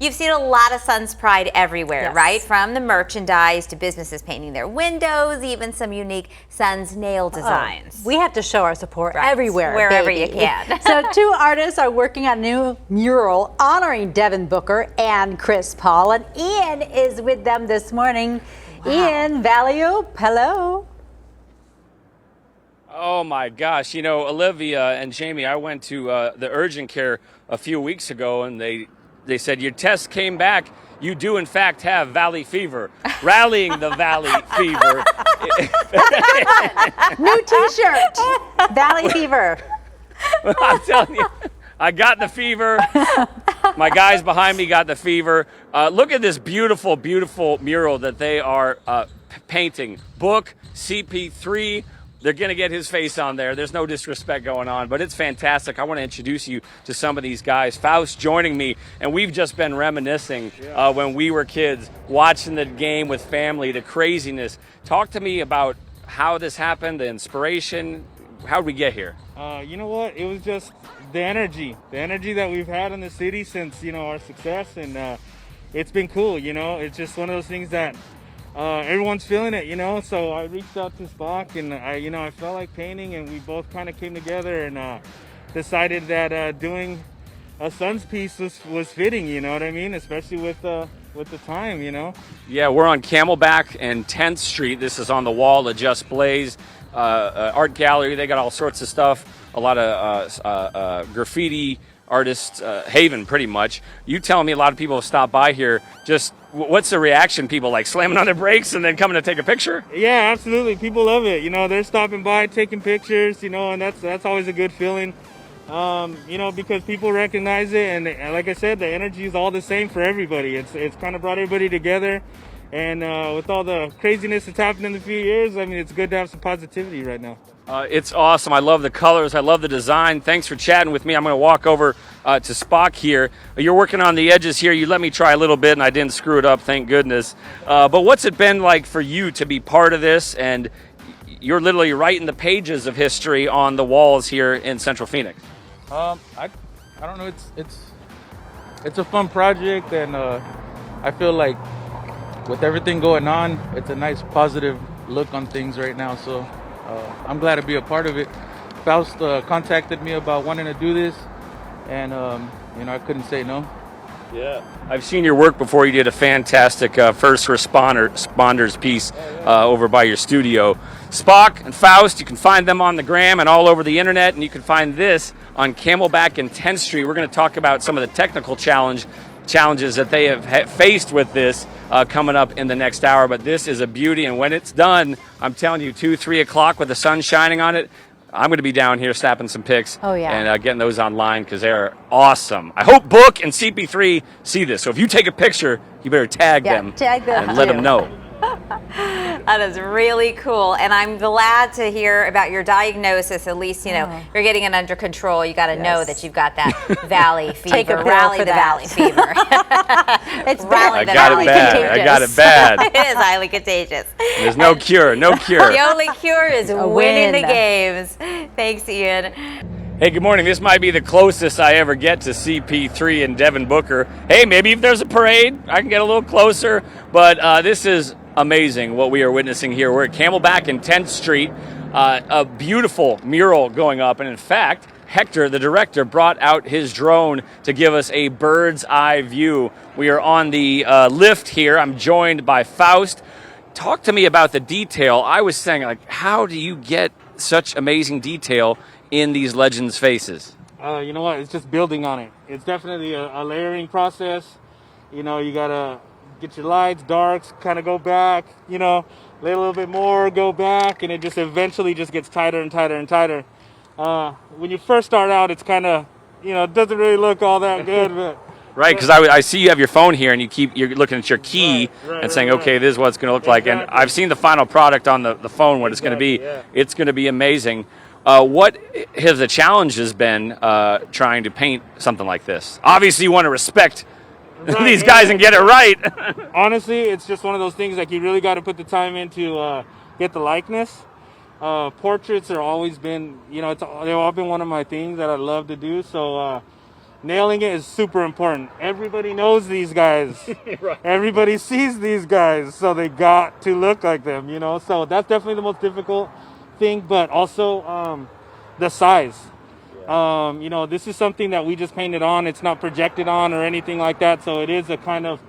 You've seen a lot of Suns pride everywhere, Yes. right? From the merchandise to businesses painting their windows, even some unique Suns nail designs. We have to show our support Right. everywhere, Wherever baby. you can. So 2 artists are working on a new mural honoring Devin Booker and Chris Paul, and Ian is with them this morning. Wow. Ian Valio, hello. Oh my gosh, you know, Olivia and Jamie, I went to the urgent care a few weeks ago, and they said your test came back. You do in fact have valley fever. Rallying the valley fever. New t-shirt, Valley Fever. I'm telling you, I got the fever. My guys behind me got the fever. Look at this beautiful, beautiful mural that they are painting. Book, CP3. They're going to get his face on there. There's no disrespect going on, but it's fantastic. I want to introduce you to some of these guys. Faust joining me, and we've just been reminiscing when we were kids, watching the game with family, the craziness. Talk to me about how this happened, the inspiration. How did we get here? You know what? It was just the energy that we've had in the city since, you know, our success, and it's been cool, you know. It's just one of those things that everyone's feeling it, you know. So I reached out to Spock, and I felt like painting, and we both kind of came together and decided that doing a Suns piece was fitting, you know what I mean? Especially with the time, you know. Yeah, we're on Camelback and 10th Street. This is on the wall of Just Blaze art gallery. They got all sorts of stuff. A lot of graffiti artists haven, pretty much. You telling me a lot of people have stopped by here. Just what's the reaction? People like slamming on their brakes and then coming to take a picture? Yeah, absolutely. People love it. You know, they're stopping by, taking pictures. You know, and that's always a good feeling. You know, because people recognize it, and like I said, the energy is all the same for everybody. It's kind of brought everybody together, and with all the craziness that's happened in a few years, I mean, it's good to have some positivity right now. It's awesome. I love the colors. I love the design. Thanks for chatting with me. I'm going to walk over to Spock here. You're working on the edges here. You let me try a little bit, and I didn't screw it up, thank goodness. But what's it been like for you to be part of this? And you're literally writing the pages of history on the walls here in Central Phoenix. I don't know. It's a fun project, and I feel like with everything going on, it's a nice positive look on things right now. So I'm glad to be a part of it. Faust contacted me about wanting to do this, and you know, I couldn't say no. Yeah, I've seen your work before. You did a fantastic first responders piece over by your studio. Spock and Faust, you can find them on the gram and all over the internet, and you can find this on Camelback and 10th Street. We're going to talk about some of the technical challenges that they have faced with this coming up in the next hour, but this is a beauty, and when it's done, I'm telling you, 2-3 o'clock with the sun shining on it, I'm going to be down here snapping some pics and getting those online because they're awesome. I hope Book and CP3 see this, so if you take a picture, you better tag them and let them know. That is really cool, and I'm glad to hear about your diagnosis. At least, you know, you're getting it under control. You got to know that you've got that valley fever. Take a Rally for the that. valley fever. It's Rally I the got valley it bad. contagious. I got it bad. It is highly contagious. There's no cure. No cure. The only cure is winning win. the games. Thanks, Ian. Hey, good morning. This might be the closest I ever get to CP3 and Devin Booker. Hey, maybe if there's a parade, I can get a little closer. But this is amazing what we are witnessing here. We're at Camelback and 10th Street. A beautiful mural going up. And in fact, Hector, the director, brought out his drone to give us a bird's eye view. We are on the lift here. I'm joined by Faust. Talk to me about the detail. I was saying, like, how do you get such amazing detail in these legends' faces? You know what? It's just building on it. It's definitely a layering process. You know, you gotta get your lights, darks, kind of go back. You know, lay a little bit more, go back, and it just eventually just gets tighter and tighter and tighter. When you first start out, it's kind of, you know, it doesn't really look all that good, but. Right, because I see you have your phone here, and you're looking at your key and saying, okay, this is what it's going to look like. And I've seen the final product on the phone, what it's going to be. Yeah. It's going to be amazing. What have the challenges been trying to paint something like this? Obviously, you want to respect these guys and get it right. Honestly, it's just one of those things, like, you really got to put the time in to get the likeness. Portraits are always been, you know, they've all been one of my things that I love to do. So nailing it is super important. Everybody knows these guys. Right. Everybody sees these guys, so they got to look like them, you know? So that's definitely the most difficult thing, but also the size. You know, this is something that we just painted on. It's not projected on or anything like that, so it is a kind of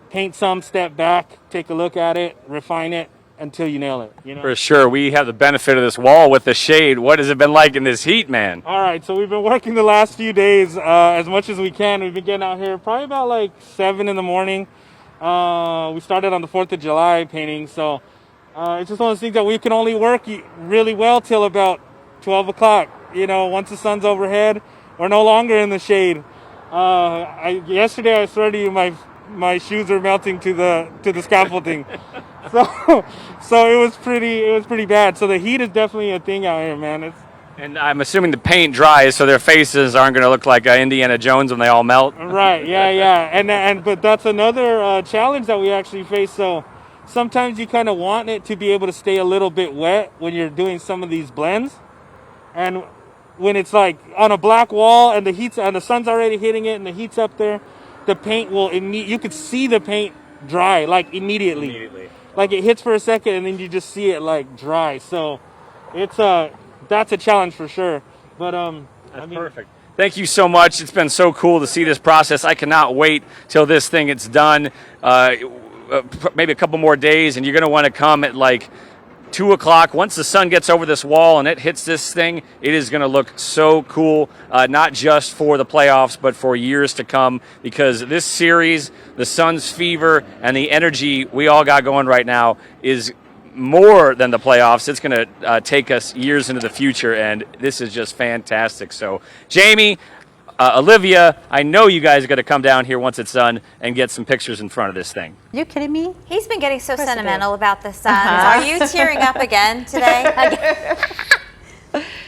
paint some, step back, take a look at it, refine it, until you nail it, you know? For sure. We have the benefit of this wall with the shade. What has it been like in this heat, man? All right, so we've been working the last few days as much as we can. We've been getting out here probably about like 7 in the morning. We started on the 4th of July painting, so it's just one of those things that we can only work really well till about 12 o'clock. You know, once the sun's overhead, we're no longer in the shade. Yesterday, I swear to you, my shoes are melting to the scaffolding. So it was pretty bad. So the heat is definitely a thing out here, man. And I'm assuming the paint dries, so their faces aren't going to look like Indiana Jones when they all melt. Right. Yeah. But that's another challenge that we actually face. So sometimes you kind of want it to be able to stay a little bit wet when you're doing some of these blends, and when it's like on a black wall and the sun's already hitting it and the heat's up there, the paint will you could see the paint dry like immediately. Like it hits for a second and then you just see it like dry. So that's a challenge for sure. But That's perfect. Thank you so much. It's been so cool to see this process. I cannot wait till this thing is done. Maybe a couple more days, and you're going to want to come at like 2 o'clock. Once the sun gets over this wall and it hits this thing, it is going to look so cool, not just for the playoffs, but for years to come, because this series, the Suns' fever and the energy we all got going right now is more than the playoffs. It's going to take us years into the future, and this is just fantastic. So, Jamie, Olivia, I know you guys are going to come down here once it's done and get some pictures in front of this thing. You kidding me? He's been getting so sentimental about the Suns. Are you tearing up again today?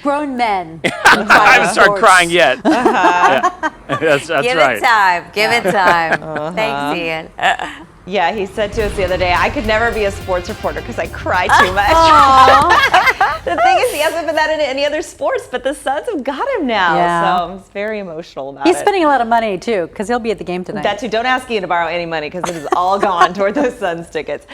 Grown men. I haven't started crying yet. Yeah. That's Give right. it time. Give it time. Thanks, Ian. Yeah, he said to us the other day, I could never be a sports reporter because I cry too much. The thing is, he hasn't been that into any other sports, but the Suns have got him now. Yeah. So I'm very emotional about He's it. spending a lot of money, too, because he'll be at the game tonight. That too. Don't ask Ian to borrow any money because it is all gone toward those Suns tickets.